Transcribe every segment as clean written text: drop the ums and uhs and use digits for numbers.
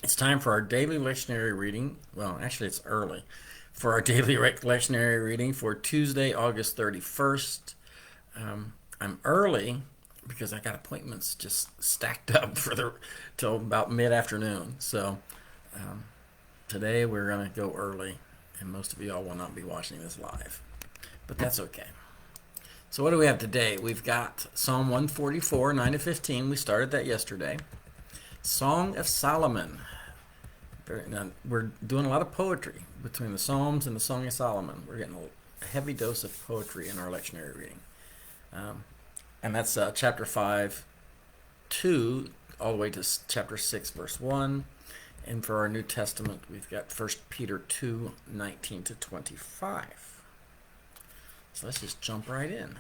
It's time for our daily lectionary reading. Well, actually, it's early for our daily lectionary reading for Tuesday, August 31st. I'm early because I got appointments just stacked up for the till about mid-afternoon. So today we're going to go early, and most of y'all will not be watching this live, but that's okay. So what do we have today? We've got Psalm 144, 9 to 15. We started that yesterday. Song of Solomon. Now, we're doing a lot of poetry between the Psalms and the Song of Solomon. We're getting a heavy dose of poetry in our lectionary reading. And that's chapter 5, 2, all the way to chapter 6, verse 1. And for our New Testament, we've got 1 Peter 2, 19 to 25. So let's just jump right in.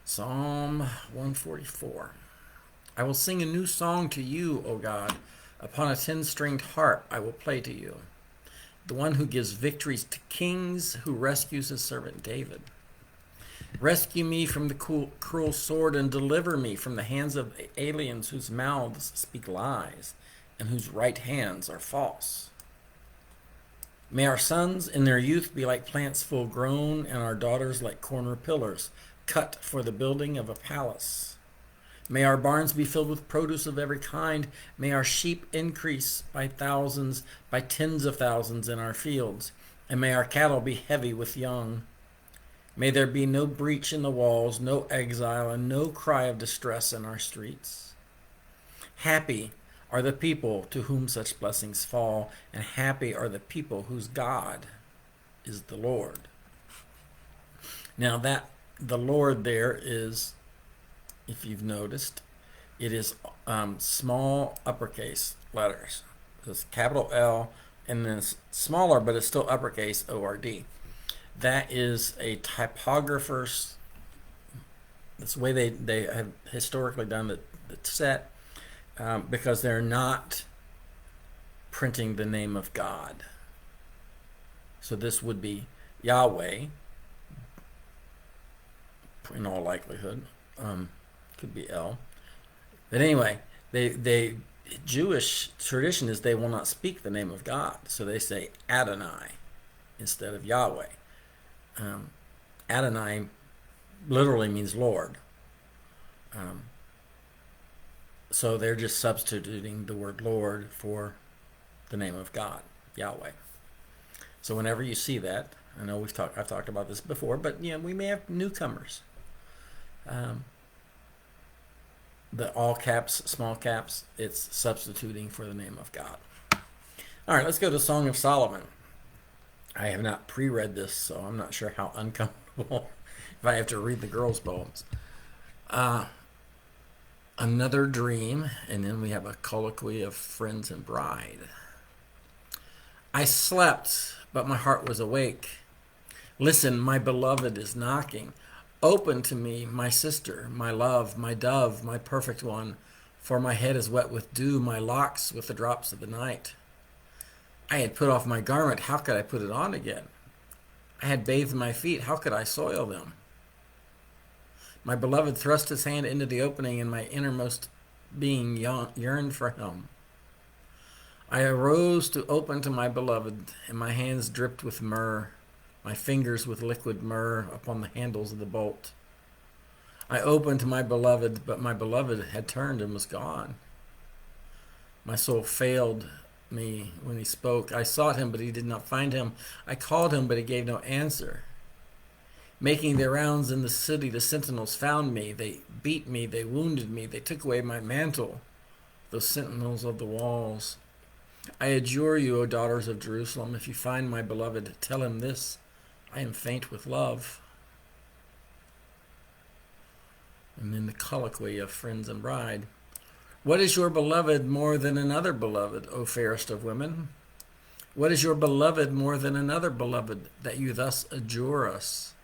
Psalm 144. I will sing a new song to you, O God. Upon a 10-stringed harp I will play to you. The one who gives victories to kings, who rescues his servant David. Rescue me from the cruel sword and deliver me from the hands of aliens whose mouths speak lies and whose right hands are false. May our sons in their youth be like plants full grown, and our daughters like corner pillars, cut for the building of a palace. May our barns be filled with produce of every kind. May our sheep increase by thousands, by tens of thousands in our fields. And may our cattle be heavy with young. May there be no breach in the walls, no exile, and no cry of distress in our streets. Happy are the people to whom such blessings fall, and happy are the people whose God is the Lord. Now that the Lord there is, if you've noticed, it is small uppercase letters. It's capital L, and then it's smaller, but it's still uppercase O-R-D. That is a typographer's, that's the way they have historically done the set, because they're not printing the name of God. So this would be Yahweh, in all likelihood. Could be L. But anyway, they Jewish tradition is they will not speak the name of God. So they say Adonai instead of Yahweh. Adonai literally means Lord. So they're just substituting the word Lord for the name of God, Yahweh. So whenever you see that, I know I've talked about this before, but we may have newcomers. The all caps, small caps, it's substituting for the name of God. All right, let's go to Song of Solomon. I have not pre-read this, so I'm not sure how uncomfortable if I have to read the girls' poems. Another dream, and then we have a colloquy of friends and bride. I slept, but my heart was awake. Listen, my beloved is knocking. Open to me, my sister, my love, my dove, my perfect one, for my head is wet with dew, my locks with the drops of the night. I had put off my garment, how could I put it on again? I had bathed my feet, how could I soil them? My beloved thrust his hand into the opening, and my innermost being yearned for him. I arose to open to my beloved, and my hands dripped with myrrh, my fingers with liquid myrrh upon the handles of the bolt. I opened to my beloved, but my beloved had turned and was gone. My soul failed me when he spoke. I sought him, but he did not find him. I called him, but he gave no answer. Making their rounds in the city, the sentinels found me. They beat me, they wounded me, they took away my mantle, those sentinels of the walls. I adjure you, O daughters of Jerusalem, if you find my beloved, tell him this, I am faint with love. And then the colloquy of friends and bride. What is your beloved more than another beloved, O fairest of women? What is your beloved more than another beloved, that you thus adjure us?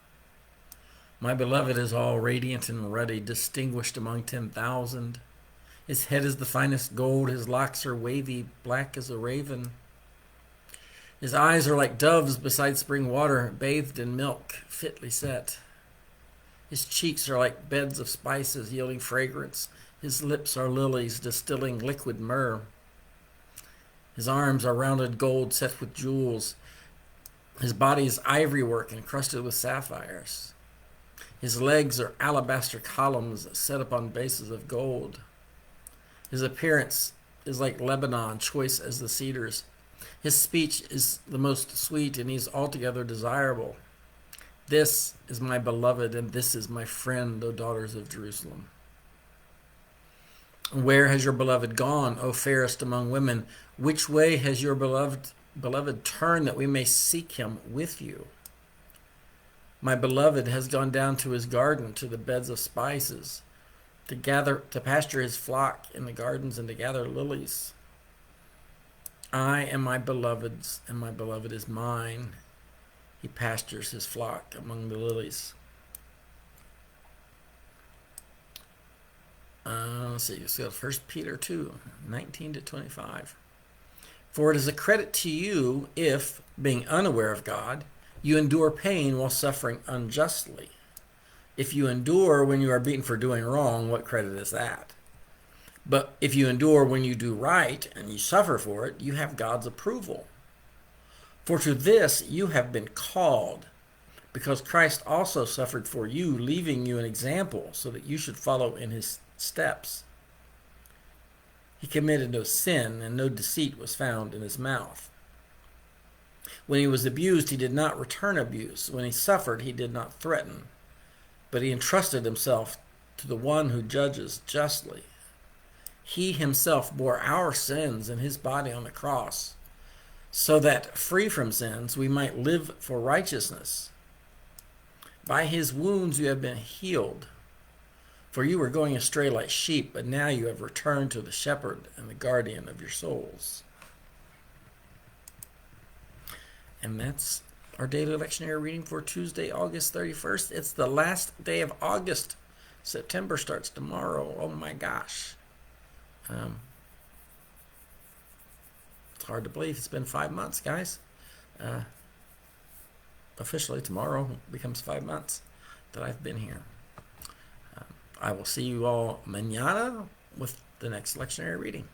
My beloved is all radiant and ruddy, distinguished among 10,000. His head is the finest gold, his locks are wavy, black as a raven. His eyes are like doves beside spring water, bathed in milk, fitly set. His cheeks are like beds of spices, yielding fragrance. His lips are lilies, distilling liquid myrrh. His arms are rounded gold set with jewels. His body is ivory work encrusted with sapphires. His legs are alabaster columns set upon bases of gold. His appearance is like Lebanon, choice as the cedars. His speech is the most sweet, and he is altogether desirable. This is my beloved, and this is my friend, O daughters of Jerusalem. Where has your beloved gone, O fairest among women? Which way has your beloved turned, that we may seek him with you? My beloved has gone down to his garden, to the beds of spices, to pasture his flock in the gardens, and to gather lilies. I am my beloved's, and my beloved is mine. He pastures his flock among the lilies. Let's see. So 1 Peter 2, 19 to 25. For it is a credit to you if, being unaware of God, you endure pain while suffering unjustly. If you endure when you are beaten for doing wrong, what credit is that? But if you endure when you do right and you suffer for it, you have God's approval. For to this you have been called, because Christ also suffered for you, leaving you an example so that you should follow in his steps. He committed no sin, and no deceit was found in his mouth. When he was abused, he did not return abuse. When he suffered, he did not threaten, but he entrusted himself to the one who judges justly. He himself bore our sins in his body on the cross, so that, free from sins, we might live for righteousness. By his wounds you have been healed. For you were going astray like sheep, but now you have returned to the shepherd and the guardian of your souls. And that's our daily lectionary reading for Tuesday, August 31st. It's the last day of August. September starts tomorrow. Oh my gosh. It's hard to believe. It's been 5 months, guys. Officially, tomorrow becomes 5 months that I've been here. I will see you all mañana with the next lectionary reading.